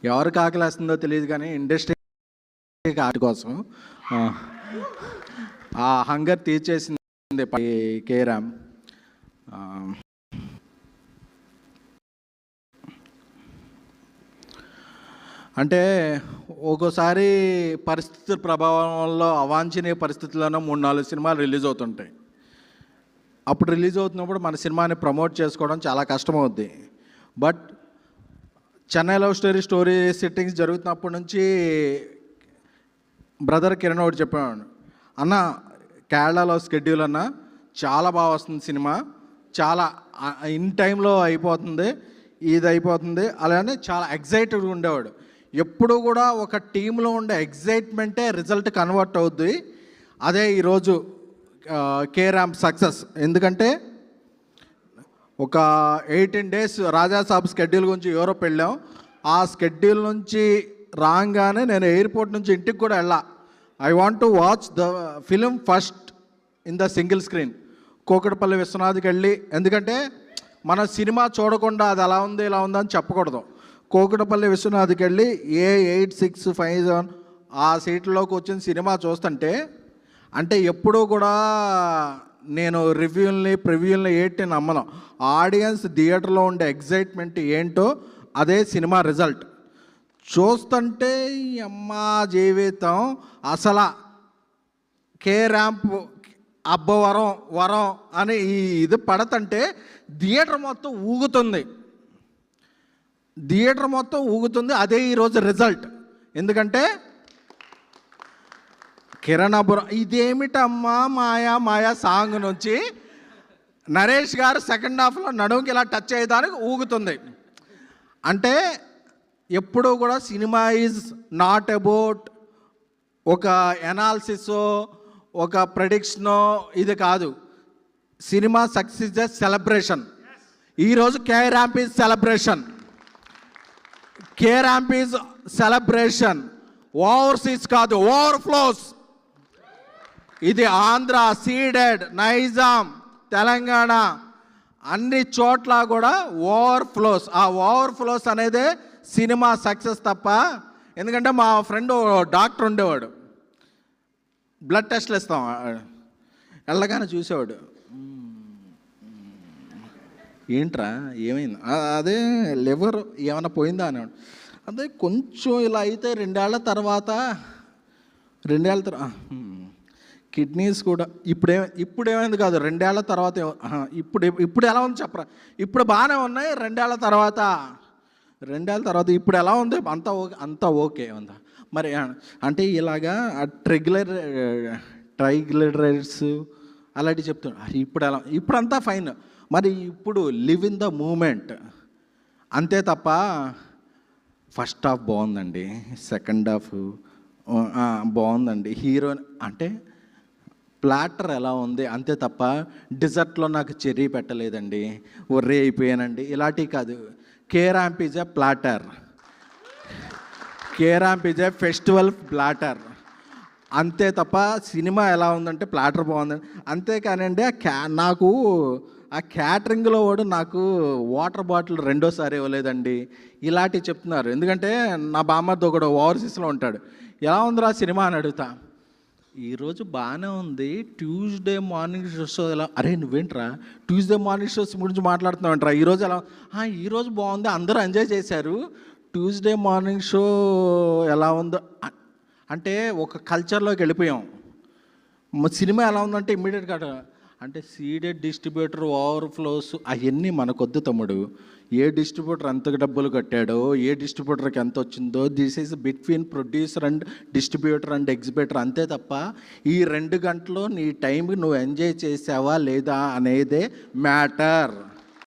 ఎవరికి ఆకలేస్తుందో తెలియదు కానీ ఇండస్ట్రీకి ఆట కోసం ఆ హంగర్ తీర్చేసింది కేరామ్. అంటే ఒక్కోసారి పరిస్థితుల ప్రభావం వల్ల అవాంఛనీయ పరిస్థితుల్లోనూ 3-4 సినిమాలు రిలీజ్ అవుతుంటాయి. అప్పుడు రిలీజ్ అవుతున్నప్పుడు మన సినిమాని ప్రమోట్ చేసుకోవడం చాలా కష్టమవుద్ది. But Chennai love story settings జరుగుతున్నప్పటి నుంచి బ్రదర్ కిరణ్ ఒకటి చెప్పాడు, అన్న కేరళలో స్కెడ్యూల్ అన్న చాలా బాగా వస్తుంది సినిమా, చాలా ఇన్ టైంలో అయిపోతుంది, ఇది అయిపోతుంది, అలానే చాలా ఎగ్జైటెడ్గా ఉండేవాడు. ఎప్పుడు కూడా ఒక టీంలో ఉండే ఎగ్జైట్మెంటే రిజల్ట్ కన్వర్ట్ అవుద్ది. అదే ఈరోజు కేరామ్ సక్సెస్. ఎందుకంటే ఒక 18 days రాజాసాబ్ స్కెడ్యూల్ గురించి యూరోప్ వెళ్ళాం. ఆ స్కెడ్యూల్ నుంచి రాగానే నేను ఎయిర్పోర్ట్ నుంచి ఇంటికి కూడా వెళ్ళా. I want to watch the film first in the single screen. Kukatpally విశ్వనాథ్కి వెళ్ళి, ఎందుకంటే మన సినిమా చూడకుండా అది అలా ఉంది ఇలా ఉందని చెప్పకూడదు. కూకట్పల్లి విశ్వనాథ్కి వెళ్ళి A8657 ఆ సీట్లోకి వచ్చిన సినిమా చూస్తుంటే, అంటే ఎప్పుడూ కూడా నేను ప్రివ్యూల్ని ఏంటి నమ్మను. ఆడియన్స్ థియేటర్లో ఉండే ఎగ్జైట్మెంట్ ఏంటో అదే సినిమా రిజల్ట్. చూస్తుంటే అమ్మా జీవితం అసలు కేరాంప్ వరం అని ఇది పడతంటే థియేటర్ మొత్తం ఊగుతుంది. అదే ఈరోజు రిజల్ట్. ఎందుకంటే కిరణాపురం ఇదేమిటమ్మా మాయా సాంగ్ నుంచి నరేష్ గారు సెకండ్ హాఫ్లో నడుముకి ఇలా టచ్ అయ్యేదానికి ఊగుతుంది. అంటే ఎప్పుడూ కూడా సినిమా ఈజ్ నాట్ అబౌట్ ఒక ఎనాలిసిసో ఒక ప్రెడిక్షనో ఇది కాదు. Cinema success is celebration. ఈరోజు కేరాంప్ ఈజ్ సెలబ్రేషన్. ఓవర్సీస్ కాదు, ఓవర్ఫ్లోస్. ఇది ఆంధ్ర, సీడెడ్, నైజాం, తెలంగాణ అన్ని చోట్ల కూడా ఓవర్ఫ్లోస్. ఆ ఓవర్ఫ్లోస్ అనేదే సినిమా సక్సెస్ తప్ప. ఎందుకంటే మా ఫ్రెండ్ డాక్టర్ ఉండేవాడు, బ్లడ్ టెస్ట్లు ఇస్తాం, వెళ్ళగానే చూసేవాడు, ఏంట్రా ఏమైంది, అదే లివర్ ఏమైనా పోయిందా అనేవాడు. అదే కొంచెం ఇలా అయితే 2 ఏళ్ల తర్వాత కిడ్నీస్ కూడా ఇప్పుడు ఏమైంది కాదు, 2 ఏళ్ల తర్వాత ఇప్పుడు ఎలా ఉంది చెప్పరా, ఇప్పుడు బాగానే ఉన్నాయి, 2 ఏళ్ల తర్వాత ఇప్పుడు ఎలా ఉంది, అంతా ఓకే ఉందా మరి. అంటే ఇలాగా ట్రైగ్లిజరైడ్స్ అలాంటివి చెప్తున్నాడు. ఇప్పుడంతా ఫైన్. మరి ఇప్పుడు లివ్ ఇన్ ద మూమెంట్ అంతే తప్ప. ఫస్ట్ హాఫ్ బాగుందండి, సెకండ్ హాఫ్ బాగుందండి, హీరోయిన్ అంటే ప్లాటర్ ఎలా ఉంది అంతే తప్ప డిజర్ట్లో నాకు చెర్రీ పెట్టలేదండి, ఒర్రీ అయిపోయానండి, ఇలాంటివి కాదు. K-Ramp is a platter, K-Ramp is a festival platter అంతే తప్ప సినిమా ఎలా ఉందంటే ప్లాటర్ బాగుందండి. అంతేకానండి నాకు ఆ క్యాటరింగ్లో వాడు నాకు వాటర్ బాటిల్ 2సారి ఇవ్వలేదండి, ఇలాంటివి చెప్తున్నారు. ఎందుకంటే నా బామ్మర్ది ఒకడు ఓవర్సీస్లో ఉంటాడు, ఎలా ఉందిరా సినిమా అని అడుగుతా. ఈరోజు బాగానే ఉంది, ట్యూస్డే మార్నింగ్ షో ఎలా, అరే నువ్వేంట్రా ట్యూస్డే మార్నింగ్ షోస్ గురించి మాట్లాడుతున్నావంటరా, ఈరోజు ఎలా, ఈరోజు బాగుంది, అందరూ ఎంజాయ్ చేశారు, ట్యూస్డే మార్నింగ్ షో ఎలా ఉందో అంటే ఒక కల్చర్లోకి వెళ్ళిపోయాం. సినిమా ఎలా ఉందంటే ఇమ్మీడియట్గా అంటే సీడెడ్ డిస్ట్రిబ్యూటర్ ఓవర్ఫ్లోస్ అవన్నీ మనకొద్దు తమ్ముడు. ఏ డిస్ట్రిబ్యూటర్ ఎంత డబ్బులు కట్టాడో, ఏ డిస్ట్రిబ్యూటర్కి ఎంత వచ్చిందో, this is between producer and distributor and exhibitor అంతే తప్ప ఈ 2 గంటలు నీ టైంకి నువ్వు ఎంజాయ్ చేసావా లేదా అనేదే మ్యాటర్.